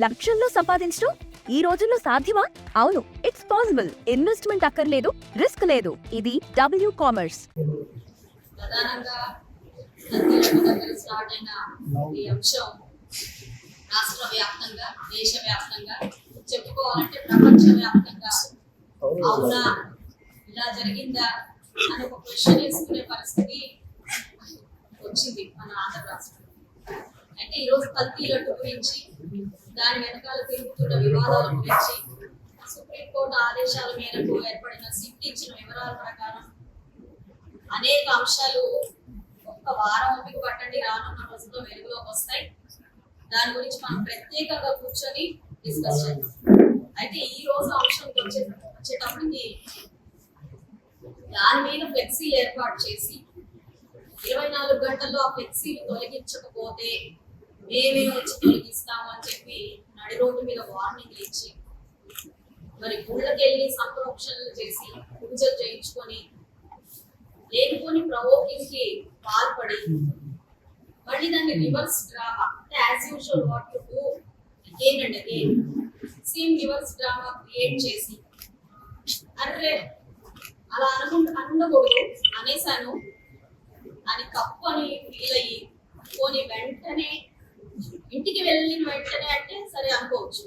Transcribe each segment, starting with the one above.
లక్షల్లో సంపాదించడం ఈ రోజుల్లో సాధ్యమా? అవును, ఇట్స్ పాసిబుల్. ఇన్వెస్ట్మెంట్ అక్కర్లేదు, రిస్క్ లేదు. ఇది డబ్ల్యూ కామర్స్. ప్రధానంగా స్టార్ట్ అయిన ఈ అంశం రాష్ట్ర వ్యాప్తంగా, దేశవ్యాప్తంగా, చెప్పుకోవాలంటే ప్రపంచ వ్యాప్తంగా అవునా ఇలా జరిగిందా అని ఒక క్వశ్చన్ వేసుకునే పరిస్థితి వచ్చింది మన ఆంధ్ర రాష్ట్రం. అయితే ఈరోజు కల్తీ లడ్డు గురించి, దాని వెనకాల తిరుగుతున్న వివాదాల గురించి, సుప్రీంకోర్టు ఆదేశాల మేరకు ఏర్పడిన సిట్ ఇచ్చిన వివరాల ప్రకారం అనేక అంశాలు ఒక్క వారం ఓపిక పట్టండి, రానున్న రోజుల్లో వెలుగులోకి వస్తాయి. దాని గురించి మనం ప్రత్యేకంగా కూర్చొని డిస్కస్ చేద్దాం. అయితే ఈ రోజు అంశం వచ్చేటప్పటికి దాని మీద ఫ్లెక్సీలు ఏర్పాటు చేసి 24 గంటల్లో ఆ ఫ్లెక్సీలు తొలగించకపోతే మేమే వచ్చి తొలగిస్తాము అని చెప్పి నడి రోడ్డు మీద వార్నింగ్లు ఇచ్చి, మరి గుళ్ళకెళ్ళి సంప్రోక్షణలు చేసి పూజలు చేయించుకొని లేనిపోని ప్రవోకింగ్ కి పాల్పడి మళ్ళీ దాన్ని రివర్స్ డ్రామా అంటే as usual what to do again and again same reverse drama create చేసి అరే అలా అనకూడదు అనేసాను అని కప్పు అని ఫీల్ అయ్యి పోనీ వెంటనే ఇంటికి వెళ్ళిన వెంటనే అంటే సరే అనుకోవచ్చు.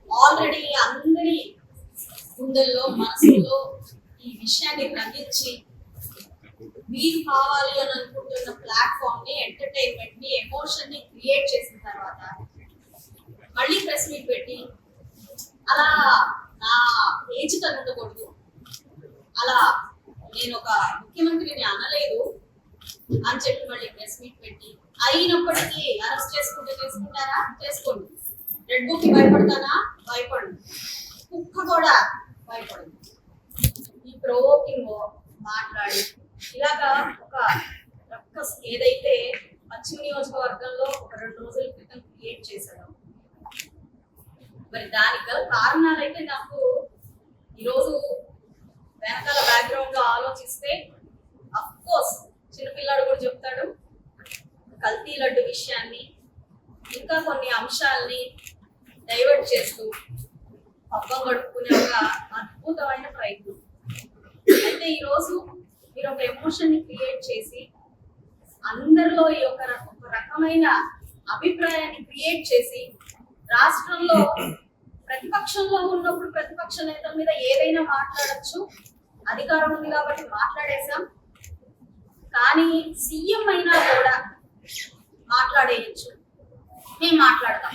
ఆల్రెడీ అందరి గుండెల్లో మనసులో ఈ విషయాన్ని గ్రహించి మీరు కావాలి అని అనుకుంటున్న ప్లాట్ఫామ్ ని, ఎంటర్టైన్మెంట్ ని, ఎమోషన్ ని క్రియేట్ చేసిన తర్వాత మళ్ళీ ప్రెస్ మీట్ పెట్టి అలా నా ఏజ్ కన్నా ఉండకూడదు, అలా నేను ఒక ముఖ్యమంత్రిని అనలేదు అని చెప్పి మళ్ళీ ప్రెస్ మీట్ పెట్టి అయినప్పటికీ అరెస్ట్ చేసుకుంటారా? చేసుకోండి. రెడ్ బుక్ కి భయపడతానా? భయపడు. కుక్క కూడా భయపడదు. ఈ ప్రొవోకింగ్ మాట్లాడి ఇలాగా ఒక రక్కస్ ఏదైతే పశ్చిమ నియోజకవర్గంలో ఒక 2 రోజుల క్రితం క్రియేట్ చేశాడు, మరి దానికి గల కారణాలైతే నాకు ఈరోజు వెనకాల బ్యాక్గ్రౌండ్ లో ఆలోచిస్తే అఫ్ కోర్స్ చిన్నపిల్లాడు కూడా చెప్తాడు కల్తీ లడ్డు విషయాన్ని, ఇంకా కొన్ని అంశాలని డైవర్ట్ చేస్తూ పబ్బం గడుపుకునే ఒక అద్భుతమైన ప్రయత్నం. అయితే ఈరోజు మీరు ఒక ఎమోషన్ ని క్రియేట్ చేసి అందరిలో ఈ ఒక రకమైన అభిప్రాయాన్ని క్రియేట్ చేసి రాష్ట్రంలో ప్రతిపక్షంలో ఉన్నప్పుడు ప్రతిపక్ష నేతల మీద ఏదైనా మాట్లాడచ్చు, అధికారం ఉంది కాబట్టి మాట్లాడేశాం, కానీ సీఎం అయినా కూడా మాట్లాడేయచ్చు, మేము మాట్లాడతాం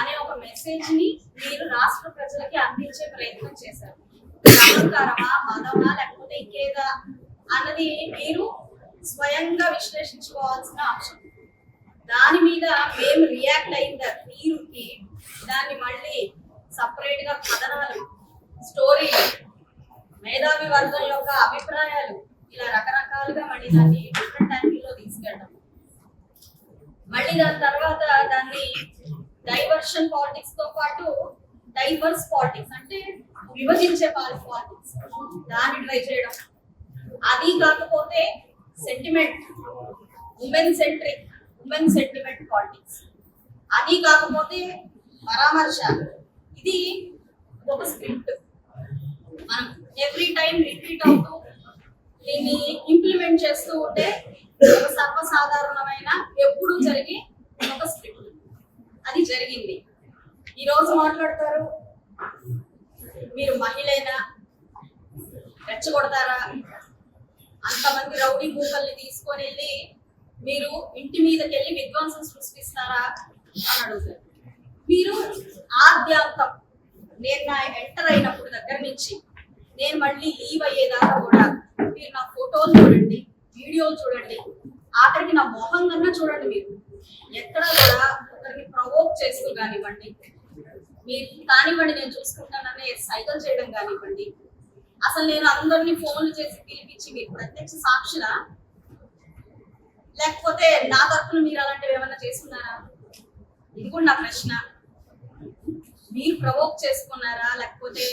అనే ఒక మెసేజ్ ని మీరు రాష్ట్ర ప్రజలకి అందించే ప్రయత్నం చేశారు. అహంకారమా, మదమా, లేకపోతే ఇంకేదా అన్నది మీరు స్వయంగా విశ్లేషించుకోవాల్సిన అంశం. దాని మీద మేము రియాక్ట్ అయిన తీరుకి దాన్ని మళ్ళీ సపరేట్ గా కథనాలు, స్టోరీలు, మేధావి వర్గం యొక్క అభిప్రాయాలు, ఇలా రకరకాలుగా మళ్ళీ దాన్ని డిఫరెంట్ యాంగిల్ లో తీసుకెళ్ళడం, మళ్ళీ దాని తర్వాత దాన్ని డైవర్షన్ పాలిటిక్స్ తో పాటు డైవర్స్ పాలిటిక్స్ అంటే విభజించే పాలిటిక్స్ దాన్ని ట్రై చేయడం, అది కాకపోతే సెంటిమెంట్, ఉమెన్ సెంటిమెంట్ పాలిటిక్స్, అది కాకపోతే పరామర్శ, ఇది ఒక స్క్రిప్ట్ మనం ఎవ్రీ టైం రిపీట్ అవుతూ దీన్ని ఇంప్లిమెంట్ చేస్తూ ఉంటే ఒక సర్వసాధారణమైన ఎప్పుడు జరిగే ఒక స్క్రిప్ట్. అది జరిగింది. ఈరోజు మాట్లాడతారు మీరు మహిళైనా రెచ్చగొడతారా, అంతమంది రౌడీ భూకల్ని తీసుకొని వెళ్ళి మీరు ఇంటి మీదకి వెళ్ళి విధ్వంసం సృష్టిస్తారా అని అడుగుతారు. మీరు ఆద్యాంతం నేను నా ఎంటర్ అయినప్పుడు దగ్గర నుంచి నేను మళ్ళీ లీవ్ అయ్యేదాకా కూడా మీరు నా ఫోటోలు చూడండి, వీడియోలు చూడండి, ఆఖరికి నా మొహం కన్నా చూడండి. మీరు ఎక్కడ కూడా ఒకరికి ప్రవోక్ చేస్తూ కానివ్వండి, మీరు కానివ్వండి నేను చూసుకుంటాననే సైకిల్ చేయడం కానివ్వండి, అసలు నేను అందరినీ ఫోన్లు చేసి పిలిపించి మీరు ప్రత్యక్ష సాక్షులా, లేకపోతే నా తరఫున మీరు అలాంటివి ఏమన్నా చేస్తున్నారా? ఇది కూడా నా ప్రశ్న. మీరు ప్రవోక్ చేసుకున్నారా, లేకపోతే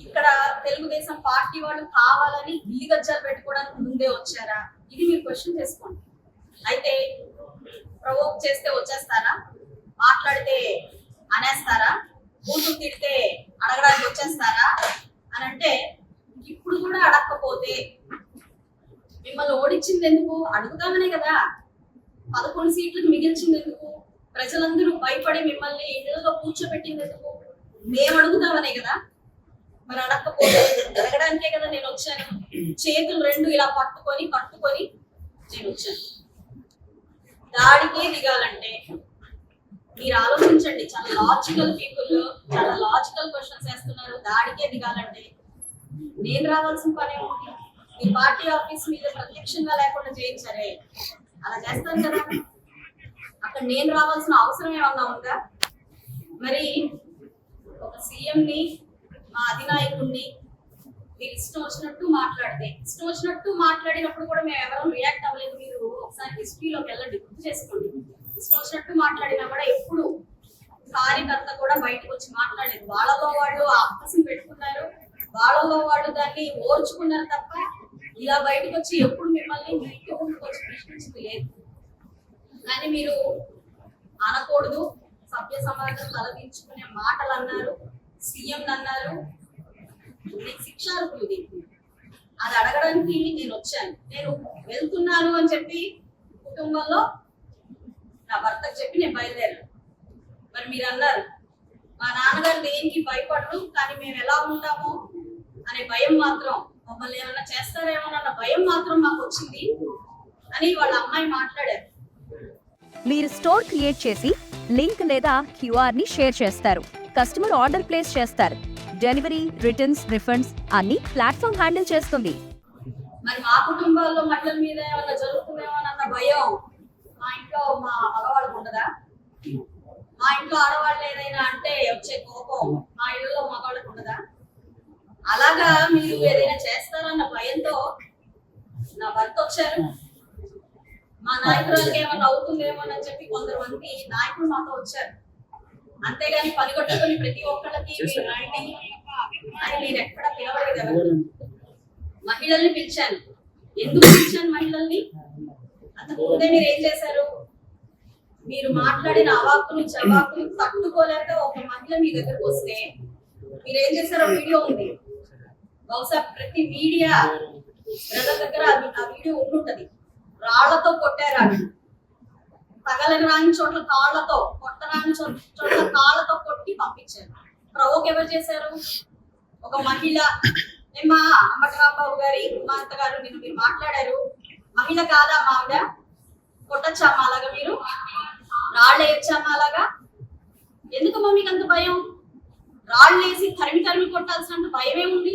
ఇక్కడ తెలుగుదేశం పార్టీ వాళ్ళు కావాలని ఇల్లు గజ్జాలు పెట్టుకోవడానికి ముందే వచ్చారా? ఇది మీరు క్వశ్చన్ చేసుకోండి. అయితే ప్రవోక్ చేస్తే వచ్చేస్తారా? మాట్లాడితే అనేస్తారా? కూతురు తిడితే అడగడానికి వచ్చేస్తారా అని అంటే, ఇప్పుడు కూడా అడగకపోతే మిమ్మల్ని ఓడించింది ఎందుకు? అడుగుతామనే కదా. 11 సీట్లకు మిగిల్చింది ఎందుకు? ప్రజలందరూ భయపడి మిమ్మల్ని ఇళ్లలో కూర్చోబెట్టింది ఎందుకు? మేము అడుగుతామనే కదా. మరి అడగకపోతే అడగడానికే కదా నేను వచ్చాను. చేతులు రెండు ఇలా పట్టుకొని నేను వచ్చాను. దాడికే దిగాలంటే మీరు ఆలోచించండి. చాలా లాజికల్ పీపుల్, చాలా లాజికల్ క్వశ్చన్స్ వేస్తున్నారు. దాడికే దిగాలంటే నేను రావాల్సిన పని ఏమిటి? మీ పార్టీ ఆఫీస్ మీద ప్రత్యక్షంగా లేకుండా చేయించారే, అలా చేస్తాను కదా. అక్కడ నేను రావాల్సిన అవసరం ఏమన్నా ఉందా? మరి ఒక సీఎంని, మా అధినాయకుడిని మీరు ఇష్టం వచ్చినట్టు మాట్లాడినప్పుడు కూడా మేము ఎవరూ రియాక్ట్ అవ్వలేదు. మీరు ఒకసారి హిస్టరీలోకి వెళ్ళండి, గుర్తు చేసుకోండి. ఇష్టం వచ్చినట్టు మాట్లాడినా కూడా ఎప్పుడు కార్యకర్త కూడా బయటకు వచ్చి మాట్లాడలేదు. వాళ్ళలో వాళ్ళు ఆ అక్కసం పెట్టుకున్నారు, వాళ్ళలో వాళ్ళు దాన్ని ఓర్చుకున్నారు తప్ప ఇలా బయటకు వచ్చి ఎప్పుడు మిమ్మల్ని వచ్చి ప్రశ్నించింది లేదు. కానీ మీరు అనకూడదు, సభ్య సమాజం తలదించుకునే మాటలు అన్నారు, సీఎం అన్నారు. నేను శిక్షార్హులు దీనికి. అది అడగడానికి నేను వచ్చాను. నేను వెళ్తున్నాను అని చెప్పి కుటుంబంలో నా భర్తకు చెప్పి నేను బయలుదేరాను. మరి మీరు అన్నారు మా నాన్నగారు దేనికి భయపడరు, కానీ మేము ఎలా ఉంటామో అనే భయం మాత్రం, మమ్మల్ని ఏమైనా చేస్తారేమోనన్న భయం మాత్రం మాకు వచ్చింది అని వాళ్ళ అమ్మాయి మాట్లాడారు. మీరు స్టోర్ క్రియేట్ చేసి లింక్ లేదా క్యూఆర్ ని షేర్ చేస్తారు. కస్టమర్ ఆర్డర్ ప్లేస్ చేస్తారు. డెలివరీ, రిటర్న్స్, రిఫండ్స్ అన్ని ప్లాట్ఫామ్ హ్యాండిల్ చేస్తుంది. మరి మా కుటుంబాల్లో మహిళల మీద ఏమైనా జరుగుతుందేమోనన్న భయం మా ఇంట్లో మా మగవాళ్ళకు ఉండదా? మా ఇంట్లో ఆడవాళ్ళు ఏదైనా అంటే వచ్చే కోపం మా ఇళ్ళలో మగవాళ్ళకు ఉండదా? అలాగా మీరు ఏదైనా చేస్తారన్న భయంతో నా భర్త వచ్చారు. మా నాయకురాలకి ఏమన్నా అవుతుందేమోనని చెప్పి కొంతమంది నాయకులు మాతో వచ్చారు. అంతేగాని పనిగొట్టుకుని ప్రతి ఒక్కళ్ళకి నేను ఎక్కడ పిలవలేదు. ఎవరు మహిళల్ని పిలిచాను. ఎందుకు పిలిచాను మహిళల్ని? అంతకుముందే మీరు ఏం చేశారు? మీరు మాట్లాడిన అవాక్కులు చవాకులు తట్టుకోలేక ఒక మహిళ మీ దగ్గరకు వస్తే మీరు ఏం చేశారో వీడియో ఉంది. బహుశా ప్రతి మీడియా బ్రదర్ దగ్గర ఆ వీడియో ఉంటుంటది. రాళ్లతో కొట్టారు. ఆమె తగలని రాని చోట్ల తాళ్లతో, కొట్టరాని చోట్ల తాళ్లతో కొట్టి పంపించారు. ప్రవోక్ ఎవరు చేశారు? ఒక మహిళ. మా అంబటరాంబాబు గారి కుమార్తె గారు నిన్ను మీరు మాట్లాడారు. మహిళ కాదా మావిడ? కొట్టచ్చామా అలాగా? మీరు రాళ్ళు వేయచ్చామా అలాగా? ఎందుకమ్మా మీకు అంత భయం? రాళ్ళు వేసి తరిమి కొట్టాల్సినంత భయం ఏముంది?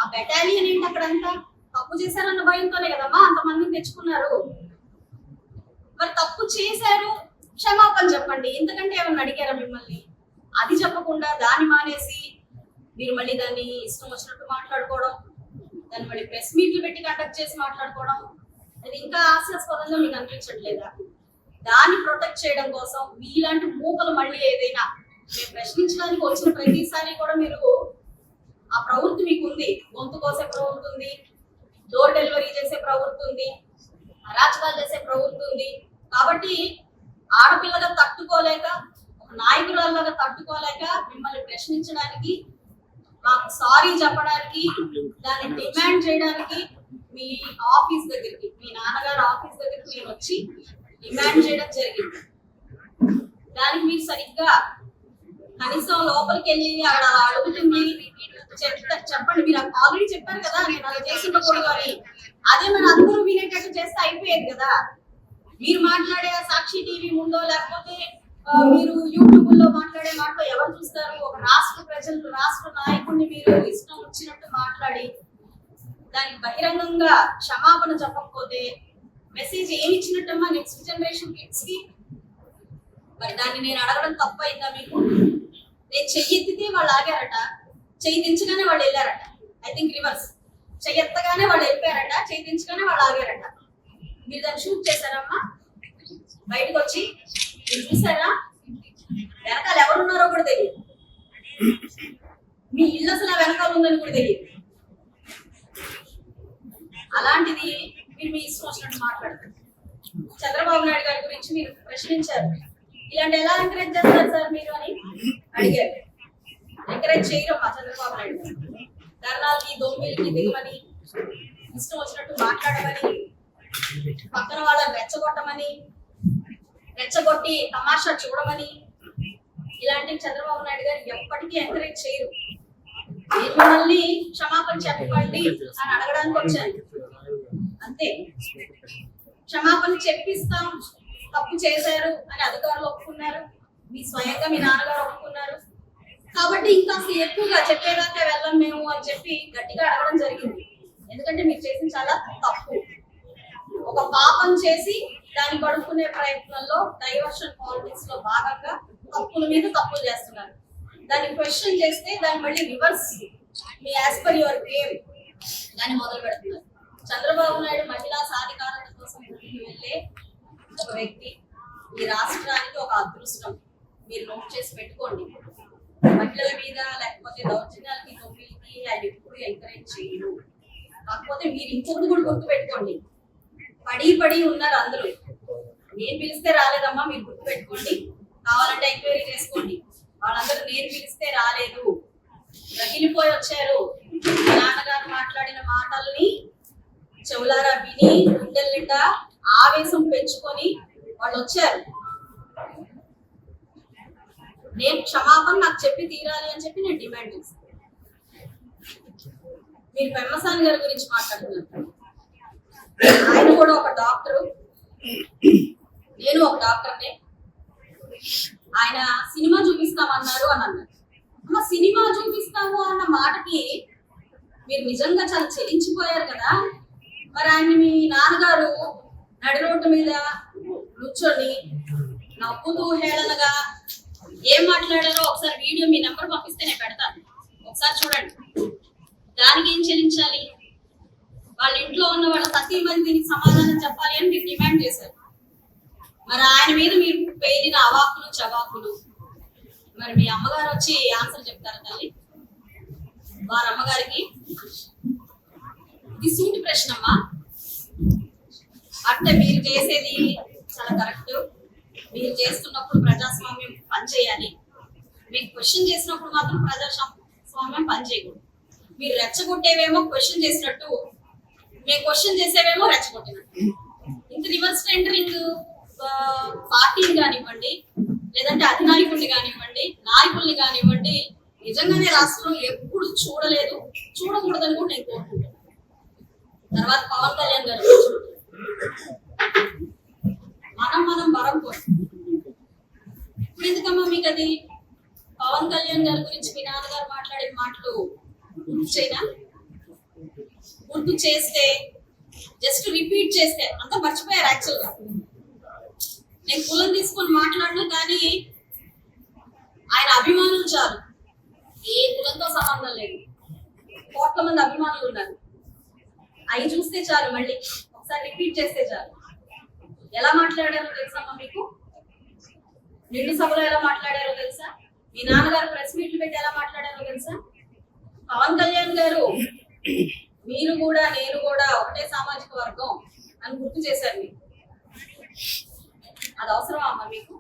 ఆ బెటాలియన్ ఏంటి అక్కడంతా? తప్పు చేశారన్న భయంతోనే కదమ్మా అంతమందిని తెచ్చుకున్నారు. మరి తప్పు చేశారు, క్షమాపణ చెప్పండి. ఎందుకంటే ఏమన్నా అడిగారా మిమ్మల్ని? అది చెప్పకుండా దాన్ని మానేసి మీరు మళ్ళీ దాన్ని ఇష్టం వచ్చినట్టు మాట్లాడుకోవడం, దాన్ని మళ్ళీ ప్రెస్ మీట్లు పెట్టి కండక్ట్ చేసి మాట్లాడుకోవడం, అది ఇంకా హాస్యాస్పదంగా మీకు అనిపించట్లేదా? దాన్ని ప్రొటెక్ట్ చేయడం కోసం మీలాంటి మూకలు మళ్ళీ ఏదైనా మేము ప్రశ్నించడానికి వచ్చిన ప్రతిసారి కూడా మీరు ఆ ప్రవృత్తి మీకు ఉంది. గొంతు కోసే ప్రవృత్తి ఉంది, డోర్ డెలివరీ చేసే ప్రవృత్తి ఉంది, అరాచకాలు చేసే ప్రవృత్తి ఉంది. కాబట్టి ఆడపిల్లగా తట్టుకోలేక, ఒక నాయకురాల్లాగా తట్టుకోలేక మిమ్మల్ని ప్రశ్నించడానికి, మాకు సారీ చెప్పడానికి, దాన్ని డిమాండ్ చేయడానికి మీ ఆఫీస్ దగ్గరికి, మీ నాన్నగారు ఆఫీస్ దగ్గరికి నేను వచ్చి డిమాండ్ చేయడం జరిగింది. దానికి మీరు సరిగ్గా కనీసం లోపలికి వెళ్ళి అక్కడ అడుగుతుంది చెప్పండి. మీరు ఆల్రెడీ చెప్పారు కదా నేను అలా చేస్తుండకూడదు అని. అదే మరి అందరూ వినేటట్టు చేస్తే అయిపోయేది కదా. మీరు మాట్లాడే సాక్షి టీవీ ముందో లేకపోతే మీరు యూట్యూబ్ లో మాట్లాడే మాటలో ఎవరు చూస్తారు? ఒక రాష్ట్ర ప్రజలు, రాష్ట్ర నాయకుడిని మీరు ఇష్టం వచ్చినట్టు మాట్లాడి దానికి బహిరంగంగా క్షమాపణ చెప్పకపోతే మెసేజ్ ఏమి ఇచ్చినట్టమ్మా నెక్స్ట్ జనరేషన్ కిడ్స్ కి? మరి దాన్ని నేను అడగడం తప్పైందా మీకు? నేను చెయ్యి ఎత్తితే వాళ్ళు ఆగారట, చెయ్యి దించగానే వాళ్ళు వెళ్ళారట. I think reverse. చెయ్యి ఎత్తగానే వాళ్ళు వెళ్ళిపోయారట, చెయ్యి దించగానే వాళ్ళు ఆగారట. మీరు దాన్ని షూట్ చేశారమ్మా? బయటకు వచ్చి మీరు చూసారా? వెనకాల ఎవరున్నారో కూడా తెలియదు. మీ ఇల్లు అసలు ఆ వెనకాల ఉందని కూడా తెలియదు. అలాంటిది మీరు మీ ఇష్టం వచ్చినట్టు మాట్లాడతారు. చంద్రబాబు నాయుడు గారి గురించి మీరు ప్రశ్నించారు. ఇలాంటి ఎలా ఎంకరేజ్ చేస్తారు సార్ మీరు అని అడిగారు. ఎంకరేజ్ చేయడం మా చంద్రబాబు నాయుడు గారు ధర్నాలకి దొంగిలికి దిగమని, ఇష్టం వచ్చినట్టు మాట్లాడమని, పక్కన వాళ్ళని రెచ్చగొట్టి తమాషా చూడమని, ఇలాంటి చంద్రబాబు నాయుడు గారు ఎప్పటికీ ఎంకరేజ్ చేయరు. నేను మిమ్మల్ని క్షమాపణ చెప్పండి అని అడగడానికి వచ్చాను అంతే. క్షమాపణ చెప్పిస్తాం, తప్పు చేశారు అని అధికారులు ఒప్పుకున్నారు, మీ స్వయంగా మీ నాన్నగారు ఒప్పుకున్నారు. కాబట్టి ఇంకా ఎక్కువగా చెప్పేదాకా వెళ్ళం మేము అని చెప్పి గట్టిగా అడగడం జరిగింది. ఎందుకంటే మీరు చేసిన చాలా తప్పు. ఒక పాపం చేసి దాన్ని పడుకునే ప్రయత్నంలో డైవర్షన్ పాలిటిక్స్ లో భాగంగా తప్పుల మీద తప్పులు చేస్తున్నారు. దాన్ని క్వశ్చన్ చేస్తే దాన్ని మళ్ళీ reverse me as per your game దాన్ని మొదలు పెడుతున్నారు. చంద్రబాబు నాయుడు మహిళా సాధికారత కోసం వెళ్ళే ఒక వ్యక్తి. ఈ రాష్ట్రానికి ఒక అదృష్టం, మీరు నోట్ చేసి పెట్టుకోండి. మహిళల మీద లేకపోతే దౌర్జన్యాలకి దొంగిలికి ఆయన ఎప్పుడు ఎంకరేజ్ చేయరు. కాకపోతే మీరు ఇంకొకటి కూడా గుర్తు పెట్టుకోండి, పడి ఉన్నారు అందరూ. నేను పిలిస్తే రాలేదమ్మా, మీరు గుర్తు పెట్టుకోండి, కావాలంటే ఎంక్వైరీ చేసుకోండి. వాళ్ళందరూ నేను పిలిస్తే రాలేదు, రగిలిపోయి వచ్చారు. నాన్నగారు మాట్లాడిన మాటల్ని చెవులారా విని గుండెల నిండా ఆవేశం పెంచుకొని వాళ్ళు వచ్చారు. నేను క్షమాపణ నాకు చెప్పి తీరాలి అని చెప్పి నేను డిమాండ్ చేస్తాను. మీరు పెమ్మసాని గారి గురించి మాట్లాడుతున్నారు. ఆయన కూడా ఒక డాక్టరు, నేను ఒక డాక్టర్నే. ఆయన సినిమా చూపిస్తామన్నారు అని అన్నారు. అమ్మ, సినిమా చూపిస్తాము అన్న మాటకి మీరు నిజంగా చాలా చెల్లించిపోయారు కదా. మరి ఆయన మీ నాన్నగారు నడి రోడ్డు మీద కూర్చొని నవ్వుతూ హేళనగా ఏం మాట్లాడారో ఒకసారి వీడియో మీ నెంబర్ పంపిస్తే నేను పెడతాను, ఒకసారి చూడండి. దానికి ఏం చెల్లించాలి? వాళ్ళ ఇంట్లో ఉన్న వాళ్ళ సతీమణి దీనికి సమాధానం చెప్పాలి అని మీరు డిమాండ్ చేశారు. మరి ఆయన మీద మీరు పేరిన అవాకులు చవాకులు, మరి మీ అమ్మగారు వచ్చి ఆన్సర్ చెప్తారా తల్లి? వారి అమ్మగారికి ఇది సూటి ప్రశ్న అమ్మా. అంటే మీరు చేసేది చాలా కరెక్ట్. మీరు చేస్తున్నప్పుడు ప్రజాస్వామ్యం పనిచేయాలి. మీకు క్వశ్చన్ చేసినప్పుడు మాత్రం ప్రజాస్వామ్యం పనిచేయకూడదు. మీరు రెచ్చగొట్టేవేమో క్వశ్చన్ చేసినట్టు, మేము క్వశ్చన్ చేసేవేమో రెచ్చగొట్టినట్టు. ఇంత రివర్స్ టెండరింగ్ పార్టీని కానివ్వండి, లేదంటే అధినాయకుడిని కానివ్వండి, నాయకుల్ని కానివ్వండి, నిజంగానే రాష్ట్రం ఎప్పుడు చూడలేదు, చూడకూడదని కూడా నేను కోరుకుంటున్నాను. తర్వాత పవన్ కళ్యాణ్ గారు మనం వరం కోసం ఇప్పుడు ఎందుకమ్మా మీకు అది? పవన్ కళ్యాణ్ గారి గురించి మీ నాన్నగారు మాట్లాడిన మాటలు గుర్తు చేస్తే జస్ట్ రిపీట్ చేస్తే అంతా మర్చిపోయారు. యాక్చువల్ గా నేను కులం తీసుకొని మాట్లాడను, కానీ ఆయన అభిమానులు చాలు, ఏ కులంతో సంబంధం లేదు. కోట్ల మంది అభిమానులు ఉన్నారు. అవి చూస్తే చాలు, మళ్ళీ ఒకసారి రిపీట్ చేస్తే చాలు. ఎలా మాట్లాడారో తెలుసమ్మా మీకు? నిండు సభలో ఎలా మాట్లాడారో తెలుసా? మీ నాన్నగారు ప్రెస్ మీట్లు పెట్టి ఎలా మాట్లాడారో తెలుసా? పవన్ కళ్యాణ్ గారు మీరు కూడా నేను కూడా ఒకటే సామాజిక వర్గం అని గుర్తు చేశారు మీకు. అది అవసరం అమ్మా మీకు?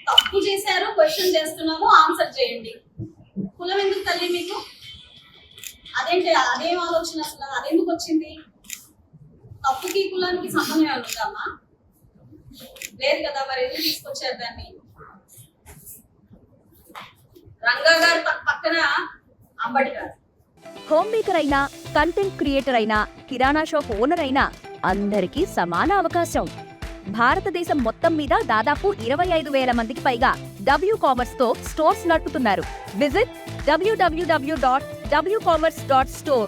తప్పు చేశారు, క్వశ్చన్ చేస్తున్నాము, ఆన్సర్ చేయండి. కులం ఎందుకు తల్లి మీకు? అదేంటి, అదేం ఆలోచన అసలు? అదెందుకు వచ్చింది? తప్పుకి కులానికి సంబంధం ఏమైనా ఉందమ్మా? లేదు కదా, మరి ఎందుకు తీసుకొచ్చారు దాన్ని? రంగా గారు పక్కన అంబటి గారు. హోమ్ మేకర్ అయినా, కంటెంట్ క్రియేటర్ అయినా, కిరాణా షాప్ ఓనర్ అయినా అందరికీ సమాన అవకాశం. భారతదేశం మొత్తం మీద దాదాపు 25,000 మందికి పైగా WCommerce తో స్టోర్స్ నడుపుతున్నారు. Visit www.wcommerce.store